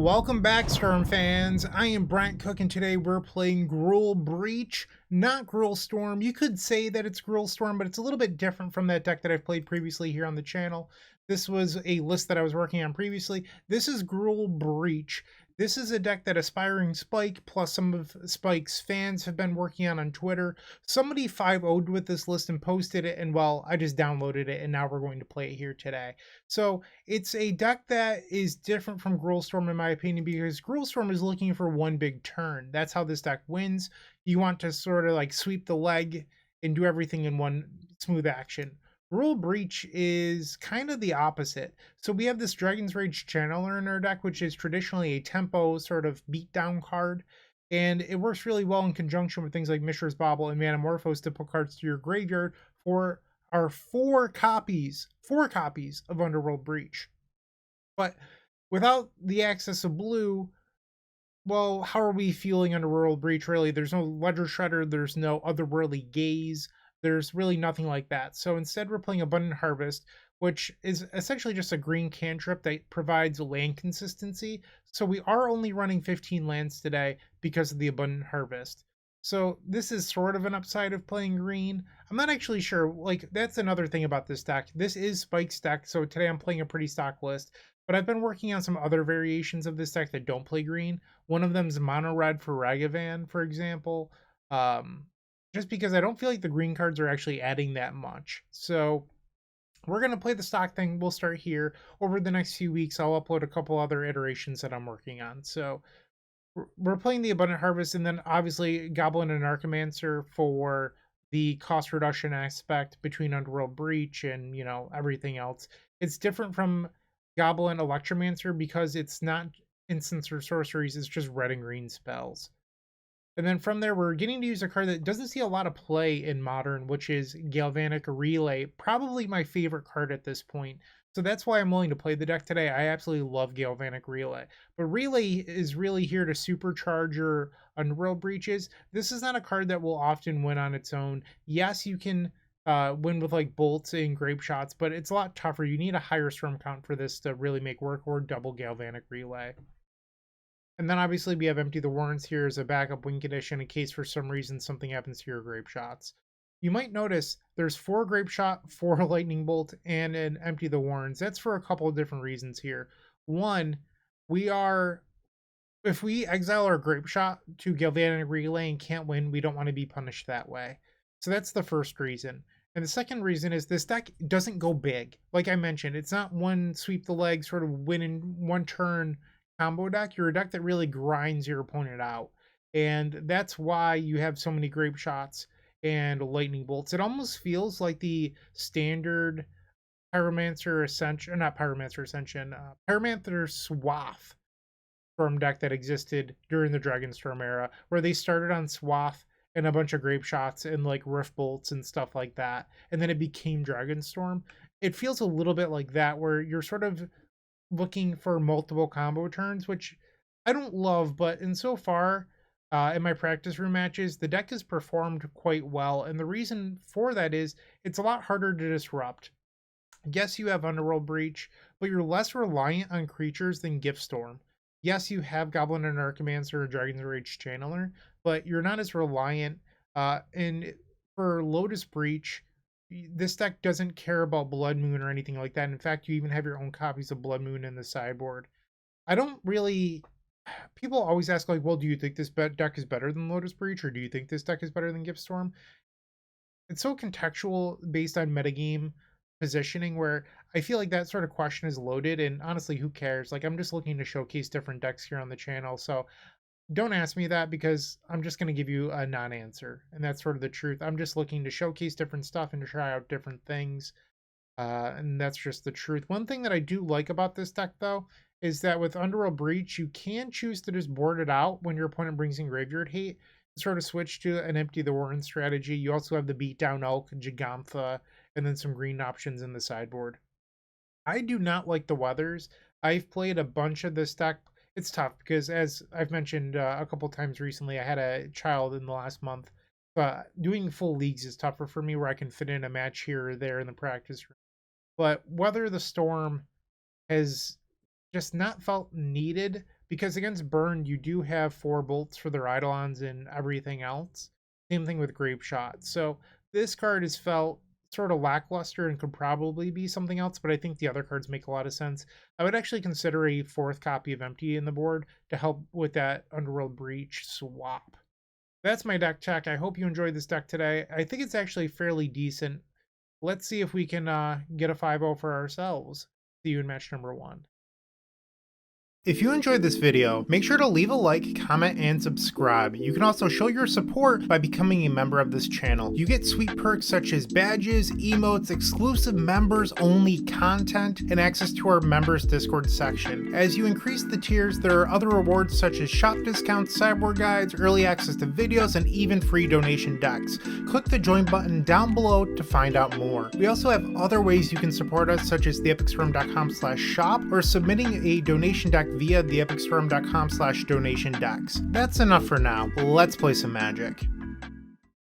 Welcome back, Storm fans. I am Bryant Cook, and today we're playing Gruul Breach, not Gruul Storm. You could say that it's Gruul Storm, but it's a little bit different from that deck that I've played previously here on the channel. This was a list that I was working on previously. This is Gruul Breach. This is a deck that Aspiring Spike plus some of Spike's fans have been working on Twitter. Somebody 5-0'd with this list and posted it, and well, I just downloaded it, and now we're going to play it here today. So it's a deck that is different from Gruul Storm in my opinion, because Gruul Storm is looking for one big turn. That's how this deck wins. You want to sort of like sweep the leg and do everything in one smooth action. Gruul Breach is kind of the opposite. So we have this Dragon's Rage Channeler in our deck, which is traditionally a tempo sort of beatdown card. And it works really well in conjunction with things like Mishra's Bauble and Manamorphose to put cards to your graveyard for our four copies of Underworld Breach. But without the access of blue, well, how are we feeling Underworld Breach? Really, there's no Ledger Shredder, there's no Otherworldly Gaze, there's really nothing like that. So instead, we're playing Abundant Harvest, which is essentially just a green cantrip that provides land consistency. So we are only running 15 lands today because of the Abundant Harvest. So this is sort of an upside of playing green. I'm not actually sure. Like, that's another thing about this deck. This is Spike's deck, so today I'm playing a pretty stock list. But I've been working on some other variations of this deck that don't play green. One of them is mono red for Ragavan, for example. Just because I don't feel like the green cards are actually adding that much. So we're going to play the stock thing. We'll start here. Over the next few weeks, I'll upload a couple other iterations that I'm working on. So we're playing the Abundant Harvest, and then obviously Goblin and Archimancer for the cost reduction aspect between Underworld Breach and, you know, everything else. It's different from Goblin Electromancer because it's not instants or sorceries, it's just red and green spells. And then from there, we're getting to use a card that doesn't see a lot of play in Modern, which is Galvanic Relay, probably my favorite card at this point. So that's why I'm willing to play the deck today. I absolutely love Galvanic Relay. But Relay is really here to supercharge your Underworld Breaches. This is not a card that will often win on its own. Yes, you can win with like bolts and grape shots, but it's a lot tougher. You need a higher storm count for this to really make work, or double Galvanic Relay. And then obviously we have Empty the Warrens here as a backup win condition in case for some reason something happens to your grape shots. You might notice there's 4 grape shot, 4 lightning bolt, and an Empty the Warrens. That's for a couple of different reasons here. One, if we exile our grape shot to Galvanic Relay and can't win, we don't want to be punished that way. So that's the first reason. And the second reason is this deck doesn't go big. Like I mentioned, it's not one sweep the leg, sort of win in one turn combo deck. You're a deck that really grinds your opponent out. And that's why you have so many grape shots and lightning bolts. It almost feels like the standard Pyromancer Ascension, not Pyromancer Ascension, Pyromancer Swath Storm deck that existed during the Dragonstorm era, where they started on Swath and a bunch of grape shots and like rift bolts and stuff like that, and then it became Dragonstorm. It feels a little bit like that, where you're sort of looking for multiple combo turns, which I don't love, but in so far in my practice room matches, the deck has performed quite well, and the reason for that is it's a lot harder to disrupt. Yes, you have Underworld Breach, but you're less reliant on creatures than Giftstorm. Yes, you have Goblin and Archimancer or Dragon's Rage Channeler, but you're not as reliant. And for Lotus Breach, this deck doesn't care about Blood Moon or anything like that. In fact, you even have your own copies of Blood Moon in the sideboard. I don't really... People always ask, like, well, do you think this deck is better than Lotus Breach, or do you think this deck is better than Giftstorm? It's so contextual based on metagame positioning, where I feel like that sort of question is loaded, and honestly, who cares? Like, I'm just looking to showcase different decks here on the channel, so don't ask me that, because I'm just going to give you a non-answer, and that's sort of the truth. I'm just looking to showcase different stuff and to try out different things, and that's just the truth. One thing that I do like about this deck, though, is that with Underworld Breach, you can choose to just board it out when your opponent brings in Graveyard Hate, and sort of switch to an Empty the Warren strategy. You also have the Beatdown Elk, Gigantha, and then some green options in the sideboard. I do not like the weathers. I've played a bunch of this deck. It's tough because, as I've mentioned a couple times recently, I had a child in the last month. Doing full leagues is tougher for me, where I can fit in a match here or there in the practice room. But Weather the Storm has just not felt needed because against burn, you do have 4 bolts for their Eidolons and everything else. Same thing with Grape Shot. So this card is felt sort of lackluster and could probably be something else, but I think the other cards make a lot of sense. I would actually consider a 4th copy of Empty in the board to help with that Underworld Breach swap. That's my deck check. I hope you enjoyed this deck today. I think it's actually fairly decent. Let's see if we can get a 5-0 for ourselves. See you in match number 1. If you enjoyed this video, make sure to leave a like, comment, and subscribe. You can also show your support by becoming a member of this channel. You get sweet perks such as badges, emotes, exclusive members-only content, and access to our members Discord section. As you increase the tiers, there are other rewards such as shop discounts, sideboard guides, early access to videos, and even free donation decks. Click the join button down below to find out more. We also have other ways you can support us, such as theepicstorm.com/shop or submitting a donation deck via theepicstorm.com/donation decks. That's enough for now. Let's play some Magic.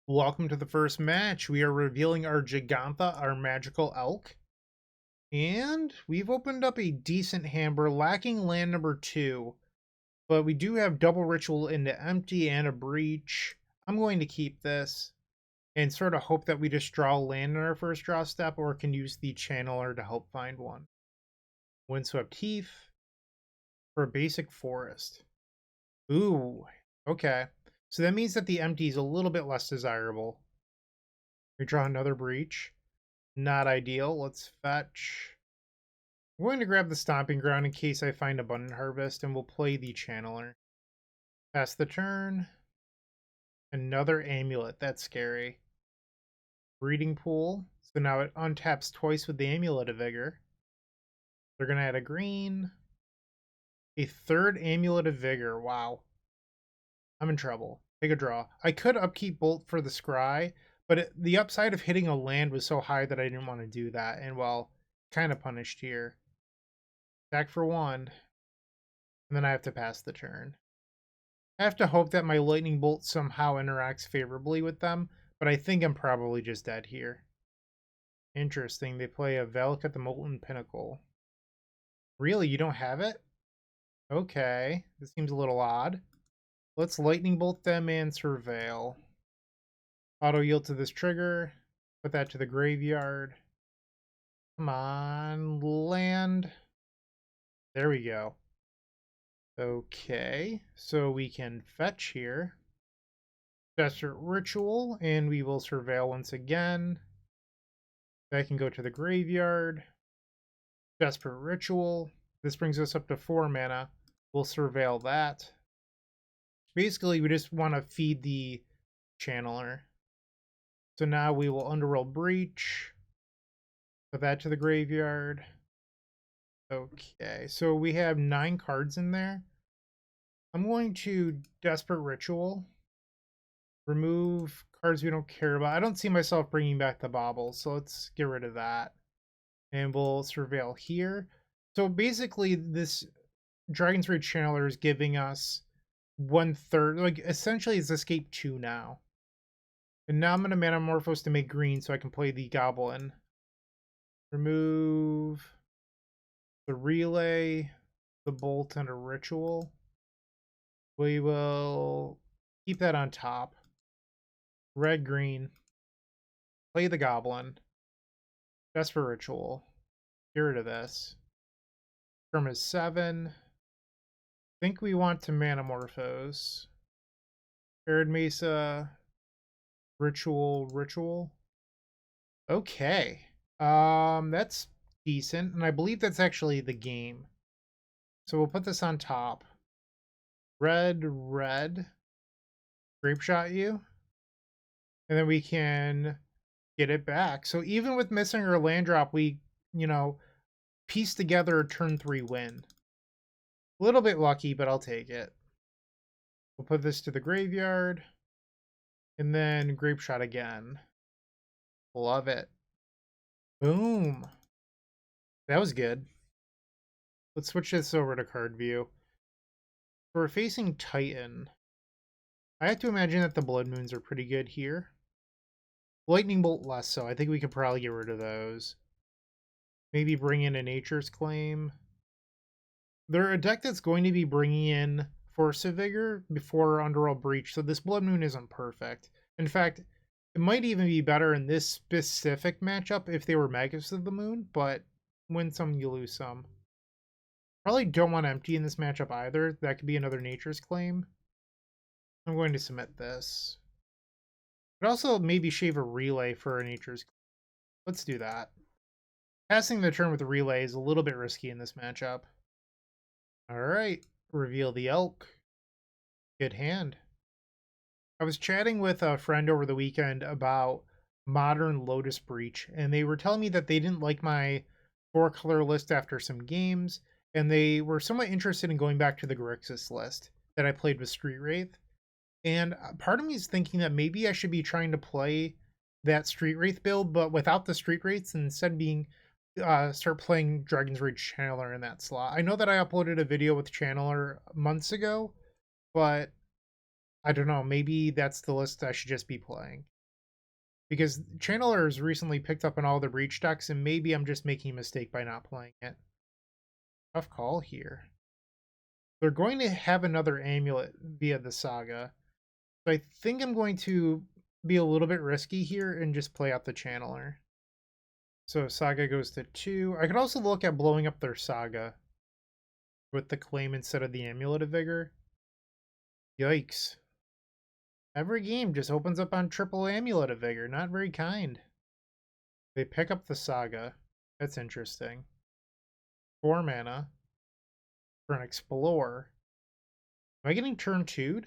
Welcome to the first match. We are revealing our Gigantha, our magical elk. And we've opened up a decent hand. We're lacking land number 2. But we do have double ritual into empty and a breach. I'm going to keep this and sort of hope that we just draw land in our first draw step or can use the channeler to help find one. Windswept Heath for a basic forest. Ooh, okay. So that means that the empty is a little bit less desirable. We draw another breach. Not ideal. Let's fetch. I'm going to grab the Stomping Ground in case I find Abundant Harvest, and we'll play the channeler. Pass the turn. Another Amulet. That's scary. Breeding Pool. So now it untaps twice with the Amulet of Vigor. They're going to add a green. A third Amulet of Vigor. Wow. I'm in trouble. Take a draw. I could upkeep Bolt for the Scry, but the upside of hitting a land was so high that I didn't want to do that. And well, kind of punished here. Attack for 1. And then I have to pass the turn. I have to hope that my Lightning Bolt somehow interacts favorably with them, but I think I'm probably just dead here. Interesting. They play a Valak at the Molten Pinnacle. Really? You don't have it? Okay. This seems a little odd. Let's Lightning Bolt them and Surveil. Auto yield to this trigger. Put that to the graveyard. Come on, land. There we go. Okay, so we can fetch here. Desperate Ritual, and we will Surveil once again. That can go to the graveyard. Desperate Ritual. This brings us up to 4 mana. We'll Surveil that. Basically, we just want to feed the channeler. So now we will Underworld Breach. Put that to the graveyard. Okay, so we have 9 cards in there. I'm going to Desperate Ritual. Remove cards we don't care about. I don't see myself bringing back the Bauble, so let's get rid of that. And we'll Surveil here. So basically, this Dragon's Rage Channeler is giving us 1/3. Like, essentially, it's Escape 2 now. And now I'm going to Manamorphose to make green so I can play the Goblin. Remove the Relay, the Bolt, and a Ritual. We will keep that on top. Red, green. Play the Goblin. Desperate Ritual. Get rid of this. Term is 7. I think we want to Manamorphose. Arid Mesa. Ritual. Okay. That's decent, and I believe that's actually the game. So we'll put this on top. Red. Grape Shot you. And then we can get it back. So even with missing our land drop, we, piece together a turn 3 win. A little bit lucky, but I'll take it. We'll put this to the graveyard. And then Grape Shot again. Love it. Boom. That was good. Let's switch this over to card view. We're facing Titan. I have to imagine that the Blood Moons are pretty good here. Lightning Bolt less so. I think we could probably get rid of those. Maybe bring in a Nature's Claim. They're a deck that's going to be bringing in Force of Vigor before Underworld Breach, so this Blood Moon isn't perfect. In fact, it might even be better in this specific matchup if they were Magus of the Moon, but win some, you lose some. Probably don't want Empty in this matchup either. That could be another Nature's Claim. I'm going to submit this. But also maybe shave a Relay for a Nature's Claim. Let's do that. Passing the turn with a Relay is a little bit risky in this matchup. Alright, reveal the Elk. Good hand. I was chatting with a friend over the weekend about Modern Lotus Breach, and they were telling me that they didn't like my 4-color list after some games, and they were somewhat interested in going back to the Grixis list that I played with Street Wraith. And part of me is thinking that maybe I should be trying to play that Street Wraith build, but without the Street Wraiths, and instead being start playing Dragon's Rage Channeler in that slot. I know that I uploaded a video with Channeler months ago, but I don't know, maybe that's the list I should just be playing. Because Channeler has recently picked up in all the Breach decks, and maybe I'm just making a mistake by not playing it. Tough call here. They're going to have another Amulet via the Saga, so I think I'm going to be a little bit risky here and just play out the Channeler. So Saga goes to 2. I could also look at blowing up their Saga with the Claim instead of the Amulet of Vigor. Yikes. Every game just opens up on triple Amulet of Vigor. Not very kind. They pick up the Saga. That's interesting. 4 mana for an Explore. Am I getting turn 2'd?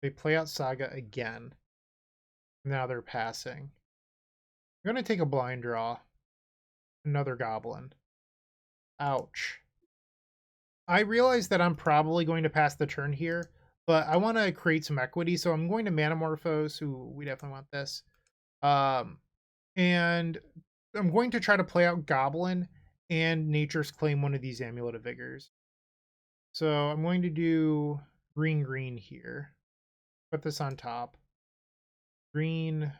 They play out Saga again. Now they're passing. I'm going to take a blind draw. Another Goblin. Ouch. I realize that I'm probably going to pass the turn here, but I want to create some equity, so I'm going to Manamorphose. Ooh, we definitely want this. And I'm going to try to play out Goblin and Nature's Claim one of these Amulet of Vigors. So I'm going to do green here. Put this on top. Green.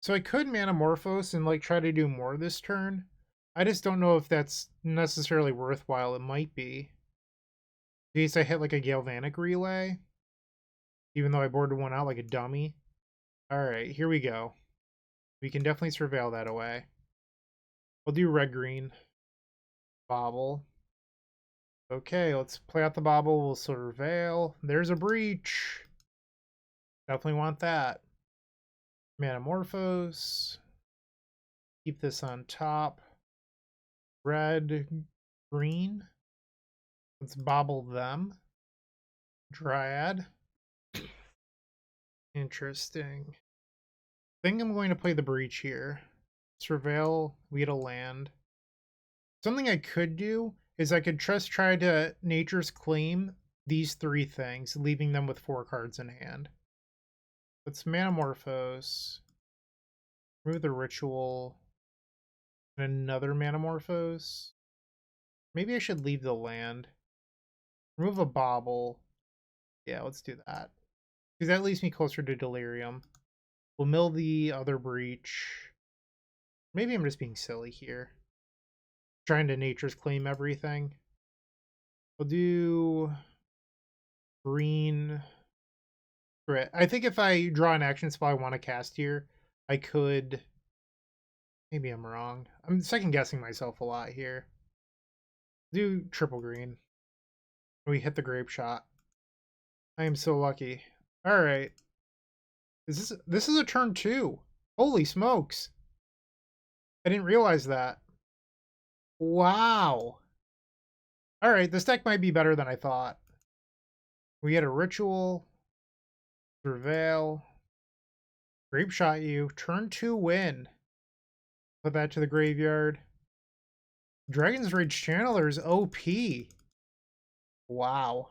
So I could Manamorphose and like try to do more this turn. I just don't know if that's necessarily worthwhile. It might be. In case I hit like a Galvanic Relay. Even though I boarded one out like a dummy. Alright, here we go. We can definitely surveil that away. We'll do red-green. Bobble. Okay, let's play out the bobble. We'll surveil. There's a breach. Definitely want that. Manamorphose. Keep this on top. Red, green. Let's bobble them. Dryad. Interesting. I think I'm going to play the breach here. Surveil, we get a land. Something I could do is I could just try to Nature's Claim these 3 things, leaving them with 4 cards in hand. Let's Manamorphose. Remove the Ritual. And another Manamorphose. Maybe I should leave the land. Remove a Bobble. Yeah, let's do that. Because that leaves me closer to Delirium. We'll mill the other breach. Maybe I'm just being silly here. Trying to Nature's Claim everything. We'll do green. I think if I draw an action spell I want to cast here, I could. Maybe I'm wrong. I'm second guessing myself a lot here. Do triple green. We hit the grape shot. I am so lucky. Alright. This is a turn 2. Holy smokes. I didn't realize that. Wow. Alright, this deck might be better than I thought. We had a ritual. Surveil. Grape shot you. Turn 2 win. Put that to the graveyard. Dragon's Rage Channeler is OP. Wow.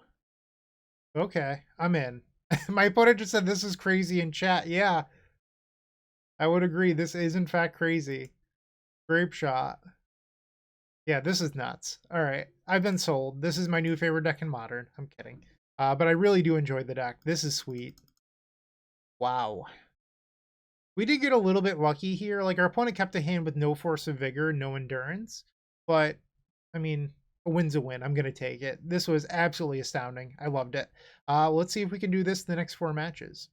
Okay, I'm in. My opponent just said this is crazy in chat. Yeah, I would agree. This is in fact crazy. Grape shot. Yeah, this is nuts. All right, I've been sold. This is my new favorite deck in Modern. I'm kidding. But I really do enjoy the deck. This is sweet. Wow. We did get a little bit lucky here. Like, our opponent kept a hand with no Force of Vigor, no Endurance. But I mean, a win's a win. I'm going to take it. This was absolutely astounding. I loved it. Let's see if we can do this in the next 4 matches.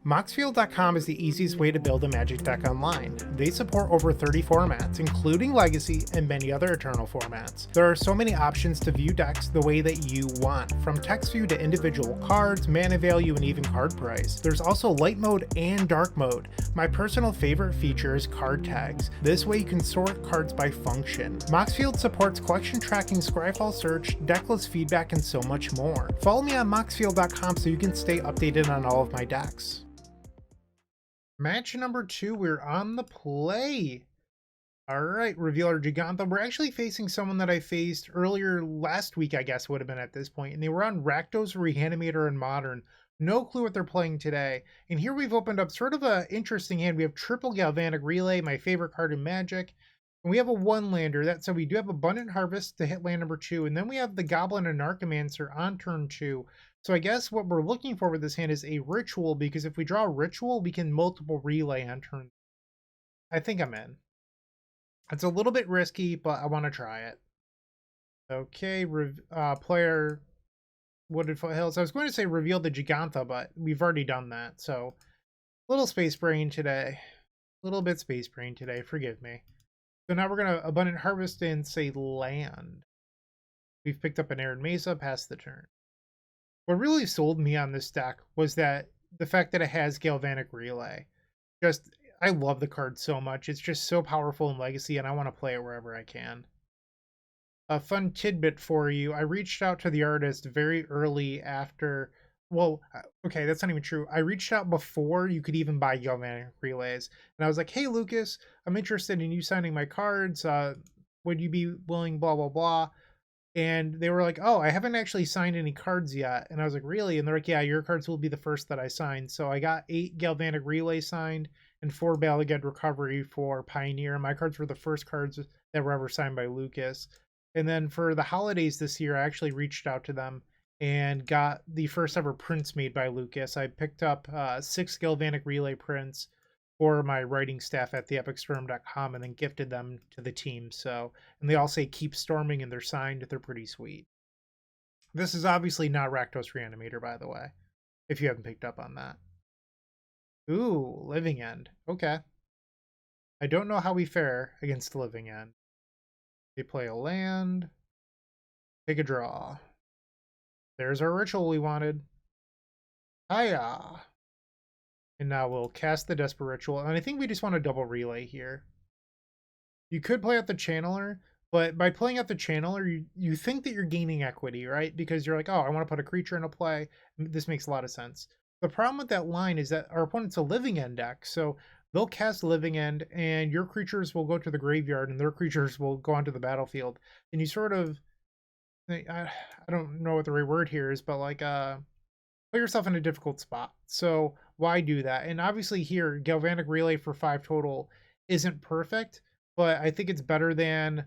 Moxfield.com is the easiest way to build a Magic deck online. They support over 30 formats, including Legacy and many other Eternal formats. There are so many options to view decks the way that you want, from text view to individual cards, mana value, and even card price. There's also light mode and dark mode. My personal favorite feature is card tags. This way you can sort cards by function. Moxfield supports collection tracking, Scryfall search, decklist feedback, and so much more. Follow me on Moxfield.com so you can stay updated on all of my decks. Match number 2, we're on the play. All right, reveal our Gigantha. We're actually facing someone that I faced earlier last week, I guess would have been at this point, and they were on Rakdos, Reanimator, and Modern. No clue what they're playing today. And here we've opened up sort of an interesting hand. We have triple Galvanic Relay, my favorite card in Magic. And we have a 1-lander. So we do have Abundant Harvest to hit land number 2. And then we have the Goblin and Narcomancer on turn 2. So I guess what we're looking for with this hand is a Ritual, because if we draw a Ritual, we can multiple Relay on turn. I think I'm in. It's a little bit risky, but I want to try it. Okay, player Wooded Foothills. I was going to say reveal the Gigantha, but we've already done that. So, little Space Brain today. Little bit Space Brain today, forgive me. So now we're going to Abundant Harvest and say land. We've picked up an Arid Mesa past the turn. What really sold me on this deck was that the fact that it has Galvanic Relay. I love the card so much. It's just so powerful in Legacy, and I want to play it wherever I can. A fun tidbit for you. I reached out to the artist very early after... Well, okay, that's not even true. I reached out before you could even buy Galvanic Relays. And I was like, hey, Lucas, I'm interested in you signing my cards. Would you be willing, blah, blah, blah. And they were like, oh, I haven't actually signed any cards yet. And I was like, really? And they're like, yeah, your cards will be the first that I sign. So I got 8 Galvanic Relay signed and 4 Balagad Recovery for Pioneer. My cards were the first cards that were ever signed by Lucas. And then for the holidays this year, I actually reached out to them and got the first ever prints made by Lucas. I picked up 6 Galvanic Relay prints for my writing staff at theepicstorm.com and then gifted them to the team. So, and they all say keep storming and they're signed. They're pretty sweet. This is obviously not Rakdos Reanimator, by the way, if you haven't picked up on that. Ooh, Living End. Okay. I don't know how we fare against Living End. They play a land. Take a draw. There's our ritual we wanted. Hiya! And now we'll cast the Desperate Ritual. And I think we just want a double relay here. You could play out the Channeler, but by playing out the Channeler, you think that you're gaining equity, right? Because you're like, oh, I want to put a creature in a play. This makes a lot of sense. The problem with that line is that our opponent's a Living End deck, so they'll cast Living End, and your creatures will go to the graveyard, and their creatures will go onto the battlefield. And you sort of, I don't know what the right word here is, but like, put yourself in a difficult spot. So why do that? And obviously here, Galvanic Relay for 5 total isn't perfect, but I think it's better than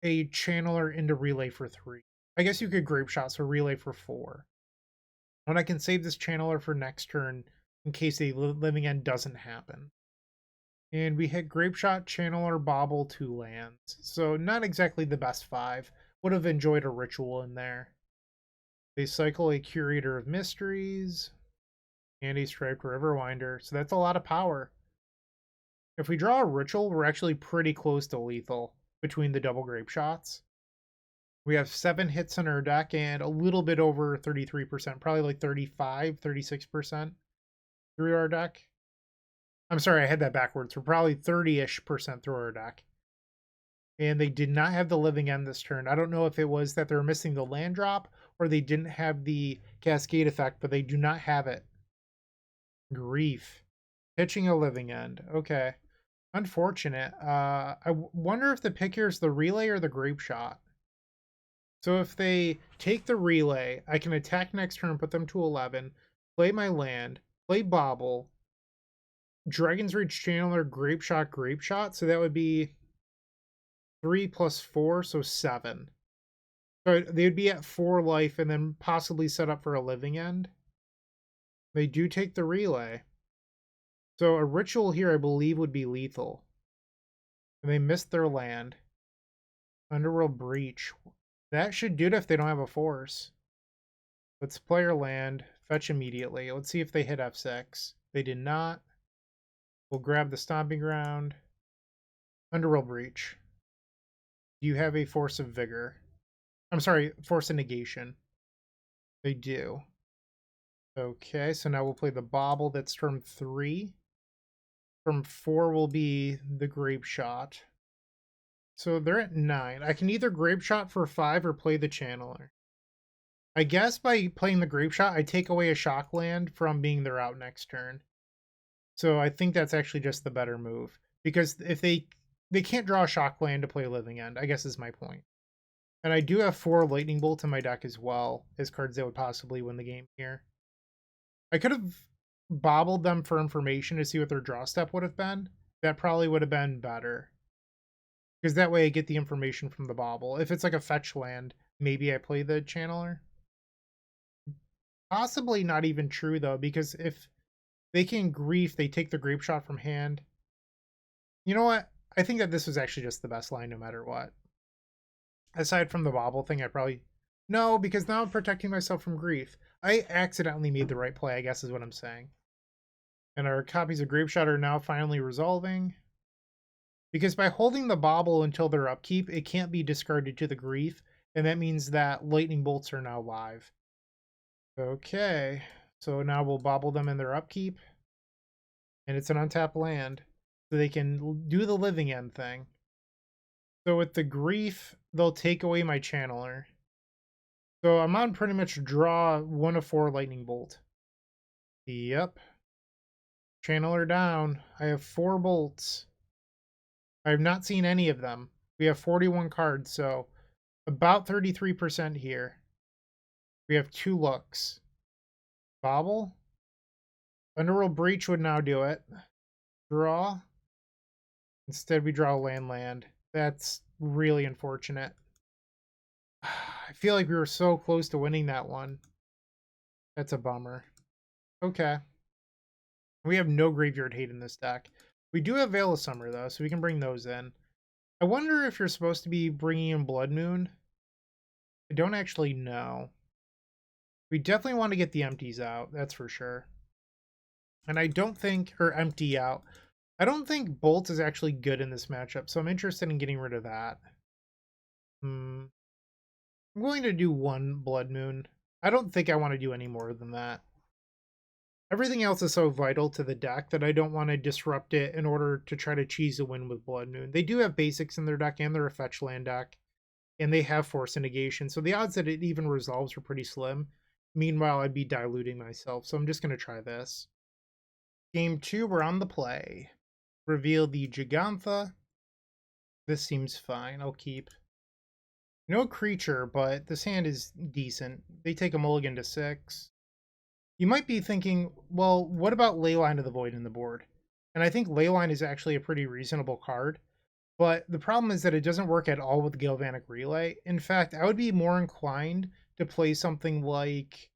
a Channeler into Relay for 3. I guess you could Grape Shot, so Relay for 4. And I can save this Channeler for next turn in case a Living End doesn't happen. And we hit Grape Shot, Channeler, Bobble, 2 lands. So not exactly the best 5. Would have enjoyed a Ritual in there. They cycle a Curator of Mysteries and a Striped Riverwinder. So that's a lot of power. If we draw a Ritual, we're actually pretty close to lethal between the double Grape Shots. We have 7 hits in our deck and a little bit over 33%, probably like 35, 36% through our deck. I'm sorry, I had that backwards. We're probably 30-ish% through our deck. And they did not have the Living End this turn. I don't know if it was that they're missing the land drop or they didn't have the Cascade effect, but they do not have it. Grief. Pitching a Living End. Okay. Unfortunate. I wonder if the pick here is the Relay or the Grape Shot. So if they take the Relay, I can attack next turn, put them to 11, play my land, play Bobble, Dragon's Reach Channeler, Grape Shot. So that would be 3 plus 4, so 7. So they'd be at 4 life and then possibly set up for a Living End. They do take the Relay. So a Ritual here, I believe, would be lethal. And they missed their land. Underworld Breach. That should do it if they don't have a force. Let's play our land. Fetch immediately. Let's see if they hit F6. They did not. We'll grab the Stomping Ground. Underworld Breach. Do you have a Force of Vigor? I'm sorry, Force of Negation. They do. Okay, so now we'll play the Bauble. That's turn 3. Turn 4 will be the Grape Shot. So they're at 9. I can either Grape Shot for 5 or play the Channeler. I guess by playing the Grape Shot, I take away a shock land from being their out next turn. So I think that's actually just the better move. Because if they can't draw a shock land to play Living End, I guess is my point. And I do have 4 Lightning Bolts in my deck as well, as cards that would possibly win the game here. I could have bobbled them for information to see what their draw step would have been. That probably would have been better. Because that way I get the information from the bobble. If it's like a fetch land, maybe I play the Channeler. Possibly not even true, though, because if they can grief, they take the Grape Shot from hand. You know what? I think that this was actually just the best line no matter what. Aside from the bobble thing, I probably... No, because now I'm protecting myself from grief. I accidentally made the right play, I guess is what I'm saying. And our copies of Grape Shot are now finally resolving. Because by holding the bobble until their upkeep, it can't be discarded to the grief. And that means that Lightning Bolts are now live. Okay, so now we'll bobble them in their upkeep. And it's an untapped land. So they can do the Living End thing. So with the grief, they'll take away my Channeler. So I'm on pretty much draw 1 of 4 Lightning Bolt. Yep. Channeler down. I have 4 bolts. I have not seen any of them. We have 41 cards, so about 33% here. We have 2 looks. Bobble. Underworld Breach would now do it. Draw. Instead, we draw land. That's really unfortunate. I feel like we were so close to winning that one. That's a bummer. Okay. We have no graveyard hate in this deck. We do have Veil of Summer, though, so we can bring those in. I wonder if you're supposed to be bringing in Blood Moon. I don't actually know. We definitely want to get the empties out, that's for sure. And I don't think, or empty out. I don't think Bolt is actually good in this matchup, so I'm interested in getting rid of that. I'm going to do 1 Blood Moon. I don't think I want to do any more than that. Everything else is so vital to the deck that I don't want to disrupt it in order to try to cheese a win with Blood Moon. They do have basics in their deck, and they're a fetch land deck, and they have Force of Negation, so the odds that it even resolves are pretty slim. Meanwhile, I'd be diluting myself, so I'm just going to try this. Game 2, we're on the play. Reveal the Gigantha. This seems fine. I'll keep. No creature, but this hand is decent. They take a mulligan to 6. You might be thinking, well, what about Leyline of the Void in the board? And I think Leyline is actually a pretty reasonable card. But the problem is that it doesn't work at all with Galvanic Relay. In fact, I would be more inclined to play something like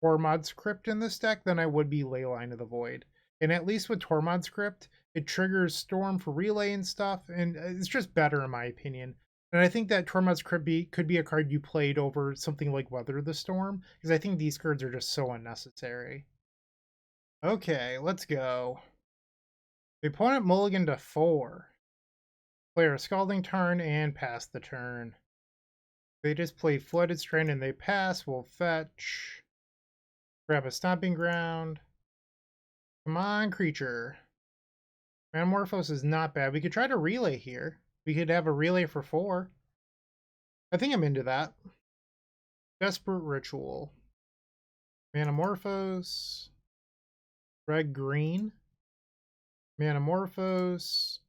Tormod's Crypt in this deck than I would be Leyline of the Void. And at least with Tormod's Crypt, it triggers Storm for relay and stuff, and it's just better in my opinion. And I think that Tormod's Crypt could be a card you played over something like Weather the Storm, because I think these cards are just so unnecessary. Okay, let's go. The opponent mulligan to 4. Play a Scalding turn and pass the turn. They just play Flooded Strand and they pass. We'll fetch. Grab a Stomping Ground. Come on, creature. Metamorphose is not bad. We could try to relay here. We could have a relay for 4. I think I'm into that. Desperate Ritual. Metamorphose. Red-green. Metamorphose.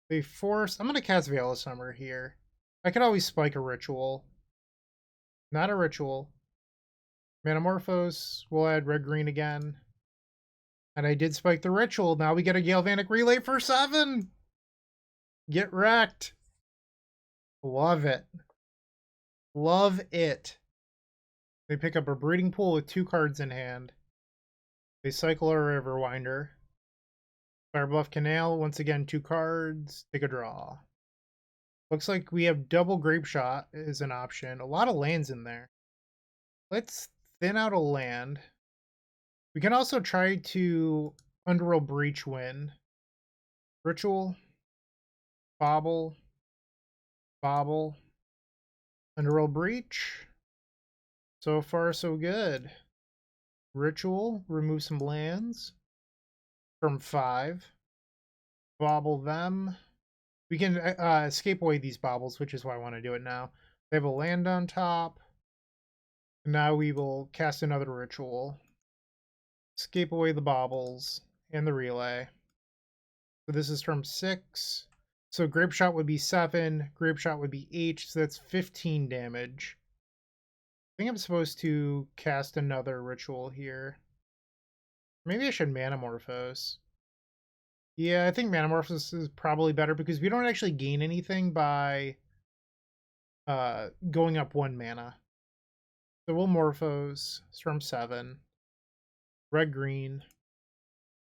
They force. I'm going to cast Veil of Summer here. I could always spike a Ritual. Not a Ritual. Metamorphose. We'll add red-green again. And I did spike the Ritual. Now we get a Galvanic Relay for 7. Get wrecked. Love it. Love it. They pick up a Breeding Pool with 2 cards in hand. They cycle a Riverwinder. Firebluff Canal, once again 2 cards. Take a draw. Looks like we have double Grape Shot as an option. A lot of lands in there. Let's thin out a land. We can also try to Underworld Breach win. Ritual, Bobble, Bobble, Underworld Breach. So far, so good. Ritual, remove some lands from 5. Bobble them. We can escape away these bobbles, which is why I want to do it now. They have a land on top. Now we will cast another ritual. Escape away the bobbles and the relay. So this is from 6. So Grape Shot would be 7. Grape Shot would be 8. So that's 15 damage. I think I'm supposed to cast another ritual here. Maybe I should Manamorphose. Yeah, I think Manamorphose is probably better because we don't actually gain anything by going up 1 mana. So we'll Morphose. It's from 7. Red green.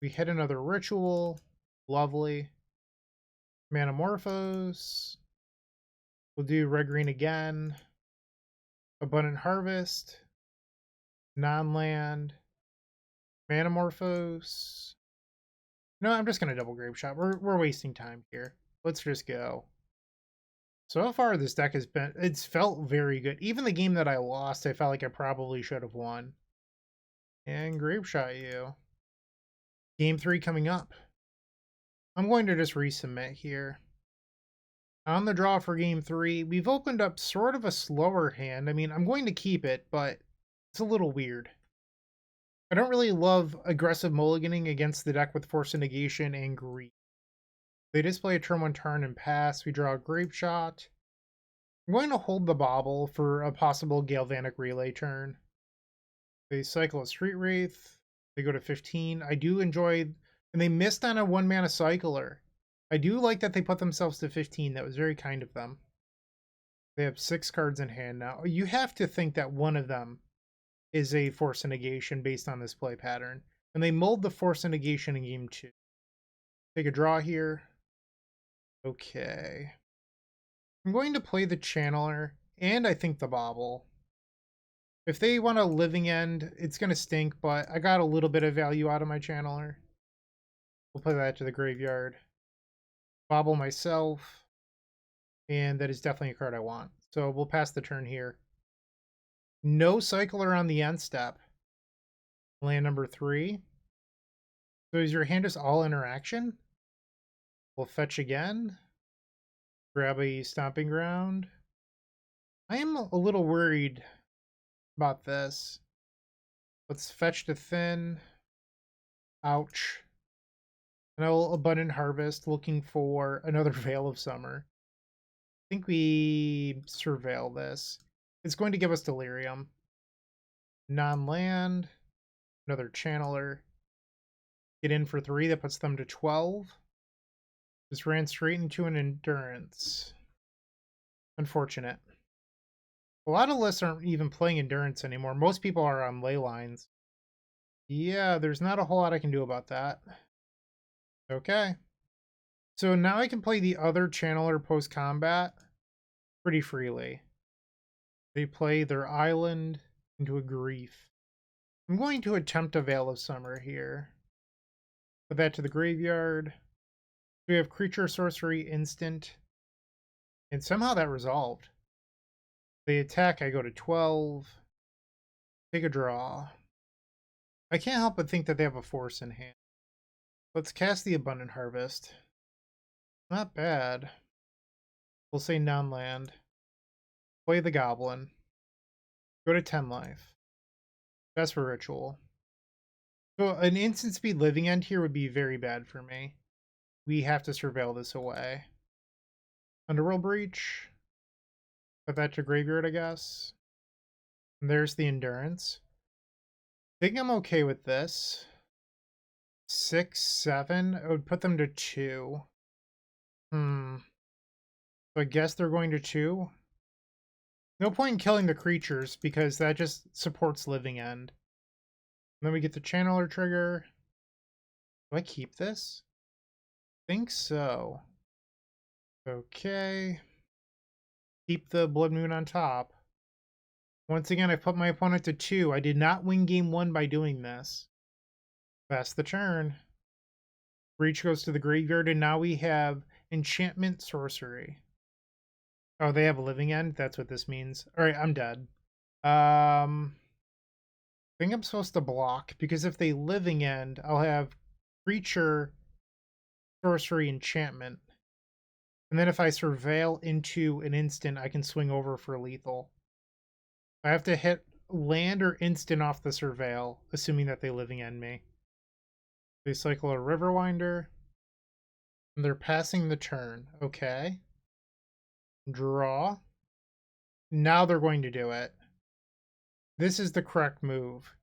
We hit another ritual. Lovely. Manamorphose. We'll do red green again. Abundant Harvest. Non-land. Manamorphose. No, I'm just gonna double Grape Shot. We're wasting time here. Let's just go. So far, this deck it's felt very good. Even the game that I lost, I felt like I probably should have won. And Grape Shot you. Game 3 coming up. I'm going to just resubmit here. On the draw for game 3, we've opened up sort of a slower hand. I mean, I'm going to keep it, but it's a little weird. I don't really love aggressive mulliganing against the deck with Force of Negation and Greed. They display a turn 1 turn and pass. We draw a Grape Shot. I'm going to hold the Bobble for a possible Galvanic Relay turn. They cycle a Street Wraith. They go to 15. I do enjoy... And they missed on a 1-mana Cycler. I do like that they put themselves to 15. That was very kind of them. They have 6 cards in hand now. You have to think that one of them is a Force of Negation based on this play pattern. And they mulled the Force of Negation in game 2. Take a draw here. Okay. I'm going to play the Channeler, and I think the Bobble. If they want a Living End, it's going to stink, but I got a little bit of value out of my Channeler. We'll play that to the graveyard. Bobble myself, and that is definitely a card I want. So we'll pass the turn here. No Cycler on the end step. Land number 3. So is your hand just all interaction? We'll fetch again. Grab a Stomping Ground. I am a little worried about this. Let's fetch to thin. Ouch. Another Abundant Harvest, looking for another Veil of Summer. I think we surveil this. It's going to give us Delirium. Non-land. Another Channeler. Get in for 3. That puts them to 12. Just ran straight into an Endurance. Unfortunate. A lot of lists aren't even playing Endurance anymore. Most people are on ley lines. Yeah, there's not a whole lot I can do about that. Okay. So now I can play the other Channeler post-combat pretty freely. They play their island into a Grief. I'm going to attempt a Veil of Summer here. Put that to the graveyard. We have Creature, Sorcery, Instant. And somehow that resolved. They attack, I go to 12. Take a draw. I can't help but think that they have a Force in hand. Let's cast the Abundant Harvest. Not bad. We'll say non-land. Play the Goblin. Go to 10 life. Best for Ritual. So an instant speed Living End here would be very bad for me. We have to surveil this away. Underworld Breach. Put that to graveyard, I guess. And there's the Endurance. I think I'm okay with this. 6, 7. I would put them to 2. So I guess they're going to 2. No point in killing the creatures because that just supports Living End. And then we get the Channeler trigger. Do I keep this? I think so. Okay. Keep the Blood Moon on top. Once again, I put my opponent to 2. I did not win game 1 by doing this. Pass the turn. Breach goes to the graveyard, and now we have enchantment sorcery. Oh, they have a living end? That's what this means. Alright, I'm dead. I think I'm supposed to block, because if they living end, I'll have creature, sorcery, enchantment. And then if I surveil into an instant, I can swing over for lethal. I have to hit land or instant off the surveil, assuming that they living end me. They cycle a Riverwinder. And they're passing the turn. Okay. Draw. Now they're going to do it. This is the correct move.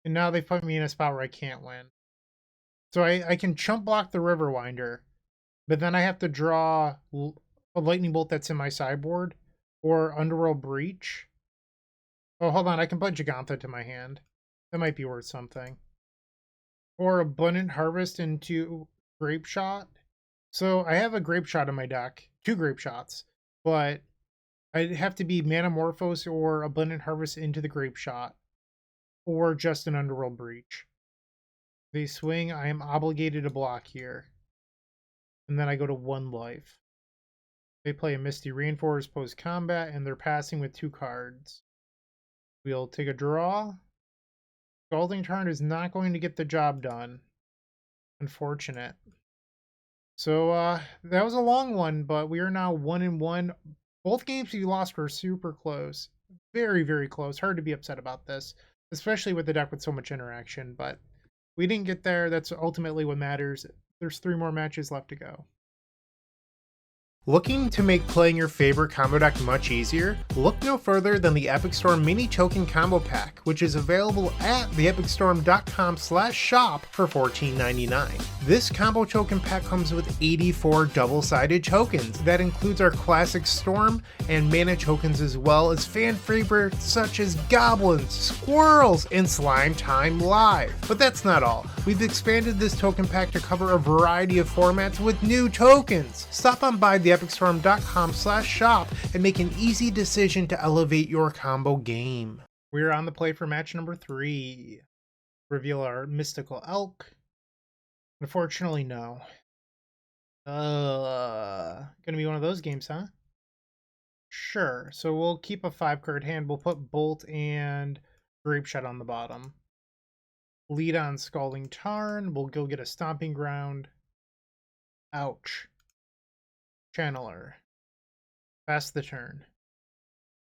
And now they put me in a spot where I can't win. So I can chump block the Riverwinder, but then I have to draw a Lightning Bolt that's in my sideboard, or Underworld Breach. Oh, hold on, I can put Gigantha to my hand. That might be worth something. Or Abundant Harvest into Grape Shot. So I have a Grape Shot in my deck, 2 Grape Shots, but I'd have to be Manamorphose or Abundant Harvest into the Grape Shot, or just an Underworld Breach. They swing, I am obligated to block here. And then I go to 1 life. They play a Misty Rainforest post-combat, and they're passing with 2 cards. We'll take a draw. Scalding Tarn is not going to get the job done. Unfortunate. So that was a long one, but we are now 1-1. Both games we lost were super close. Very, very close. Hard to be upset about this, especially with the deck with so much interaction, but we didn't get there. That's ultimately what matters. There's 3 more matches left to go. Looking to make playing your favorite combo deck much easier? Look no further than the Epic Storm Mini Token Combo Pack, which is available at theepicstorm.com/shop for $14.99. This combo token pack comes with 84 double-sided tokens. That includes our classic Storm and Mana tokens, as well as fan favorites such as Goblins, Squirrels, and Slime Time Live. But that's not all. We've expanded this token pack to cover a variety of formats with new tokens. Stop on by theepicstorm.com/shop and make an easy decision to elevate your combo game. We're on the play for match number 3. Reveal our mystical elk. Unfortunately, no. Gonna be one of those games, huh? Sure. So we'll keep a 5-card hand. We'll put Bolt and Grape Shot on the bottom. Lead on Scalding Tarn. We'll go get a Stomping Ground. Ouch. Channeler. Pass the turn.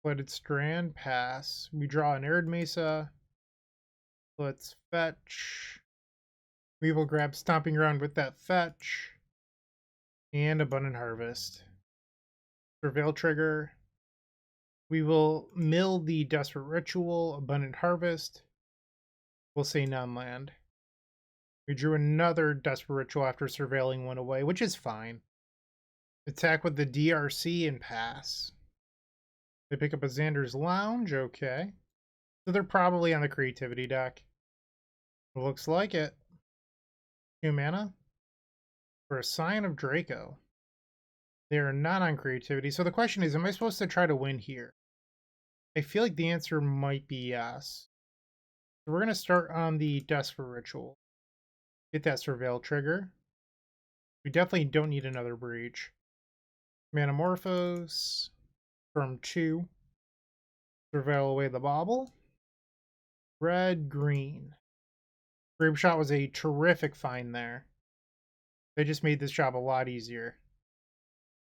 Flooded Strand. Pass. We draw an Arid Mesa. Let's fetch. We will grab Stomping Ground with that fetch. And Abundant Harvest. Surveil trigger. We will mill the Desperate Ritual. Abundant Harvest. We'll say non-land. We drew another Desperate Ritual after surveilling one away, which is fine. Attack with the DRC and pass. They pick up a Xander's Lounge, okay. So they're probably on the creativity deck. Looks like it. 2 mana for a Scion of Draco. They are not on creativity. So the question is, am I supposed to try to win here? I feel like the answer might be yes. So we're going to start on the Desperate Ritual. Get that Surveil trigger. We definitely don't need another Breach. Manamorphose from 2. Surveil away the Bauble. Red, green. Grape Shot was a terrific find there. They just made this job a lot easier.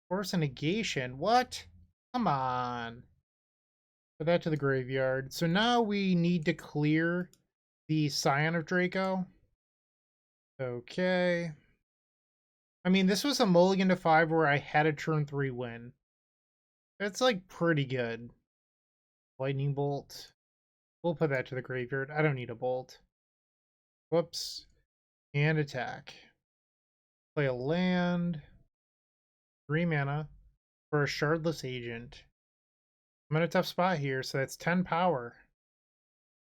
Force a negation. What? Come on. Put that to the graveyard. So now we need to clear the Scion of Draco. Okay. I mean, this was a mulligan to 5 where I had a turn 3 win. That's like pretty good. Lightning Bolt. We'll put that to the graveyard. I don't need a bolt. Whoops. And attack. Play a land. 3 mana for a Shardless Agent. I'm in a tough spot here, so that's 10 power.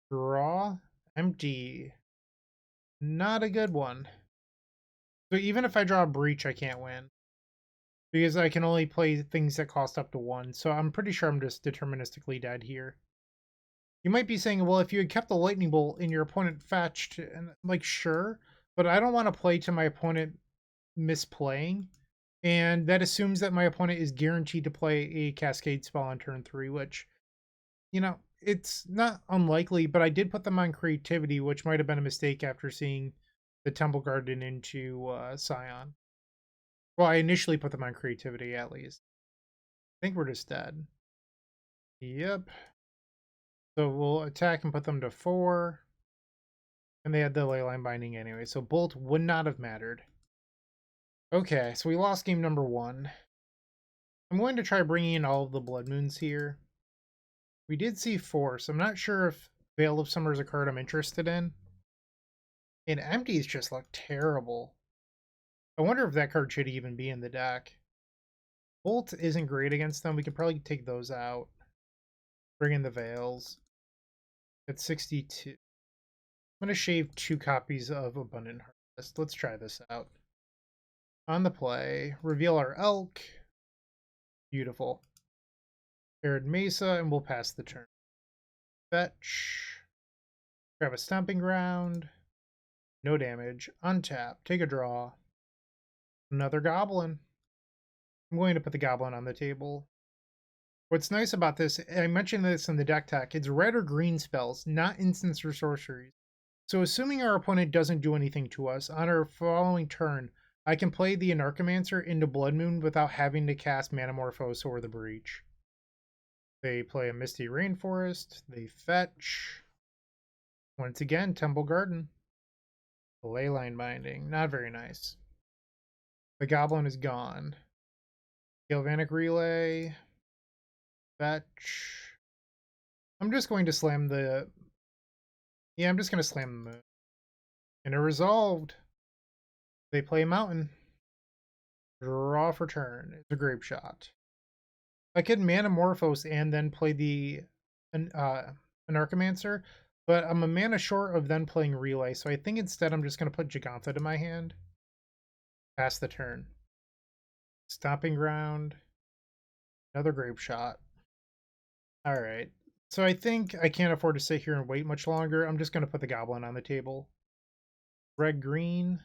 Draw. Empty. Not a good one. So even if I draw a Breach, I can't win. because I can only play things that cost up to 1. So I'm pretty sure I'm just deterministically dead here. You might be saying, well, if you had kept the lightning bolt and your opponent fetched, and like, sure, but I don't want to play to my opponent misplaying. And that assumes that my opponent is guaranteed to play a cascade spell on turn 3, which, it's not unlikely, but I did put them on creativity, which might have been a mistake after seeing the Temple Garden into Scion. Well, I initially put them on creativity, at least. I think we're just dead. Yep. So we'll attack and put them to 4. And they had the Leyline Binding anyway, so Bolt would not have mattered. Okay, so we lost game number 1. I'm going to try bringing in all of the Blood Moons here. We did see 4, so I'm not sure if Veil of Summer is a card I'm interested in. And Empties just look terrible. I wonder if that card should even be in the deck. Bolt isn't great against them. We could probably take those out. Bring in the Veils. At 62. I'm going to shave 2 copies of Abundant Harvest. Let's try this out. On the play, reveal our Elk. Beautiful. Arid Mesa, and we'll pass the turn. Fetch. Grab a Stomping Ground. No damage. Untap. Take a draw. Another Goblin. I'm going to put the Goblin on the table. What's nice about this, I mentioned this in the deck tech, it's red or green spells, not instants or sorceries. So assuming our opponent doesn't do anything to us, on our following turn, I can play the Anarchomancer into Blood Moon without having to cast Manamorphose or the Breach. They play a Misty Rainforest, they fetch. Once again, Temple Garden. Leyline Binding, not very nice. The Goblin is gone. Galvanic Relay. Fetch. I'm just going to slam the... Yeah, I'm just going to slam the moon. And it resolved. They play Mountain. Draw for turn. It's a Grape Shot. I could Manamorphose and then play the Anarchomancer, but I'm a mana short of then playing Relay, so I think instead I'm just going to put Giganta in my hand. Pass the turn. Stomping Ground. Another Grape Shot. Alright. So I think I can't afford to sit here and wait much longer. I'm just going to put the Goblin on the table. Red-green.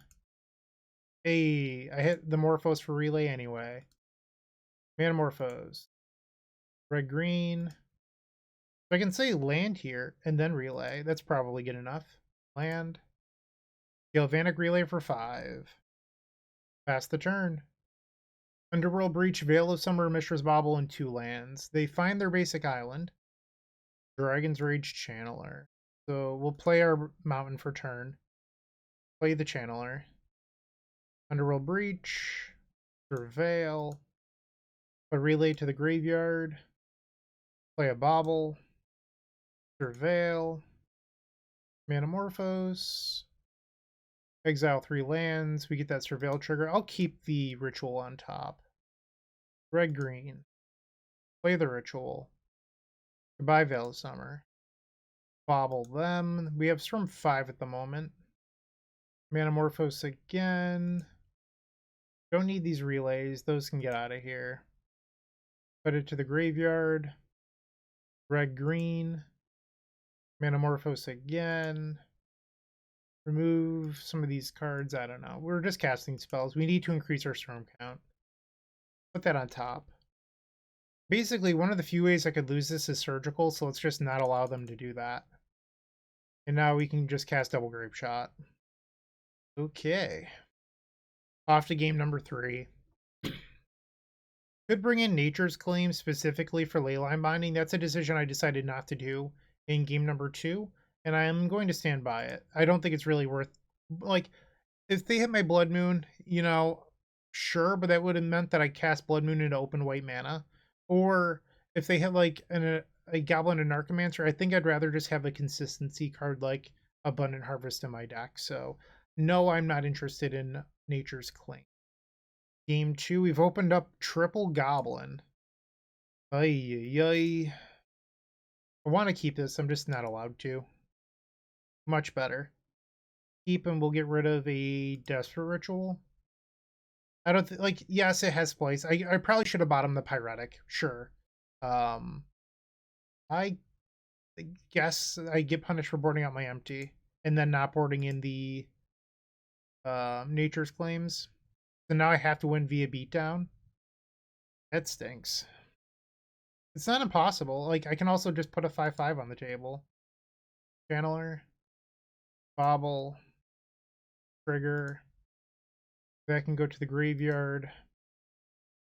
Hey, I hit the Morphos for Relay anyway. Manamorphose. Red-green. So I can say land here and then Relay. That's probably good enough. Land. Galvanic Relay for 5. Pass the turn. Underworld Breach, Veil of Summer, Mishra's Bauble, and 2 lands. They find their basic island. Dragon's Rage Channeler. So we'll play our mountain for turn. Play the Channeler. Underworld Breach. Surveil. A Relay to the graveyard. Play a Bauble. Surveil. Manamorphose. Exile 3 lands. We get that Surveil trigger. I'll keep the Ritual on top. Red-green. Play the Ritual. Goodbye, Veil of Summer. Bobble them. We have Storm 5 at the moment. Manamorphose again. Don't need these relays. Those can get out of here. Put it to the graveyard. Red-green. Manamorphose again. Remove some of these cards. I don't know. We're just casting spells. We need to increase our storm count. Put that on top. Basically, one of the few ways I could lose this is surgical, so let's just not allow them to do that. And now we can just cast Double Grape Shot. Okay. Off to game number 3. Could bring in Nature's Claim specifically for Leyline Binding. That's a decision I decided not to do in game number 2. And I am going to stand by it. I don't think it's really worth... Like, if they hit my Blood Moon, sure, but that would have meant that I cast Blood Moon into open white mana. Or if they hit, like, a Goblin and Narcomancer, I think I'd rather just have a consistency card like Abundant Harvest in my deck. So, no, I'm not interested in Nature's Claim. Game 2, we've opened up triple Goblin. Ay. I want to keep this, I'm just not allowed to. Much better. Keep and we'll get rid of a Desperate Ritual. I don't like. Yes, it has place. I probably should have bottomed the Pyretic. Sure. Um, I guess I get punished for boarding out my empty and then not boarding in the Nature's Claims. So now I have to win via beatdown. That stinks. It's not impossible. Like, I can also just put a 5/5 on the table. Channeler, Bobble, Trigger. That can go to the graveyard.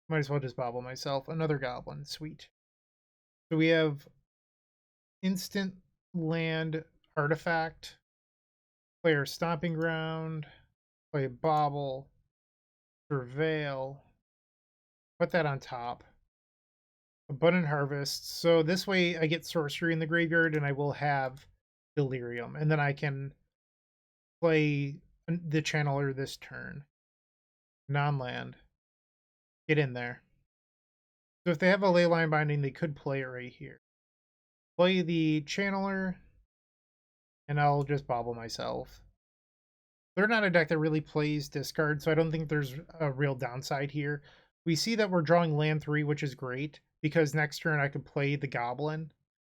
Might as well just bobble myself. Another Goblin. Sweet. So we have instant land artifact. Player Stomping Ground. Play Bobble. Surveil. Put that on top. Abundant Harvest. So this way I get sorcery in the graveyard and I will have Delirium. And then I can play the Channeler this turn. Non-land. Get in there. So if they have a Leyline Binding, they could play it right here. Play the Channeler, and I'll just bobble myself. They're not a deck that really plays discard, so I don't think there's a real downside here. We see that we're drawing land 3, which is great, because next turn I could play the Goblin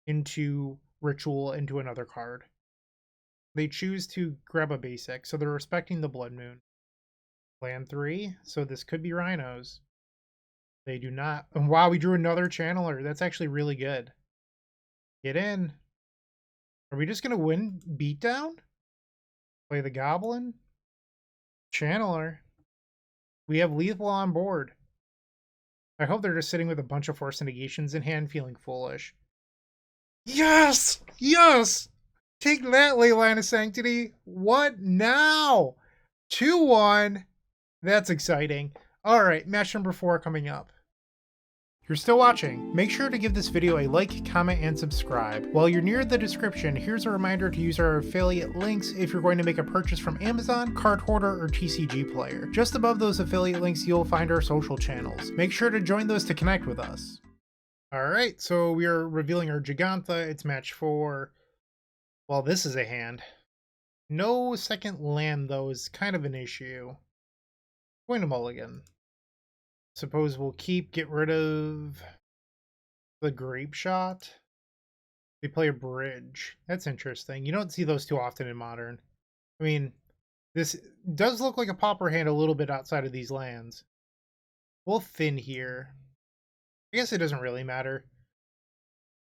into Ritual into another card. They choose to grab a basic, so they're respecting the Blood Moon. Land 3, so this could be Rhinos. They do not. And wow, we drew another Channeler. That's actually really good. Get in. Are we just going to win beatdown? Play the Goblin. Channeler. We have lethal on board. I hope they're just sitting with a bunch of Force Negations in hand, feeling foolish. Yes! Yes! Take that, Leyline of Sanctity. What now? 2-1. That's exciting. All right, match number 4 coming up. If you're still watching, make sure to give this video a like, comment, and subscribe. While you're near the description, here's a reminder to use our affiliate links if you're going to make a purchase from Amazon, Card Hoarder, or TCG Player. Just above those affiliate links, you'll find our social channels. Make sure to join those to connect with us. Alright, so we are revealing our Gigantha. It's match 4. Well, this is a hand. No second land, though, is kind of an issue. Going to mulligan. Suppose we'll get rid of the Grape Shot. They play a bridge. That's interesting. You don't see those too often in Modern. I mean, this does look like a pauper hand a little bit outside of these lands. We'll thin here. I guess it doesn't really matter.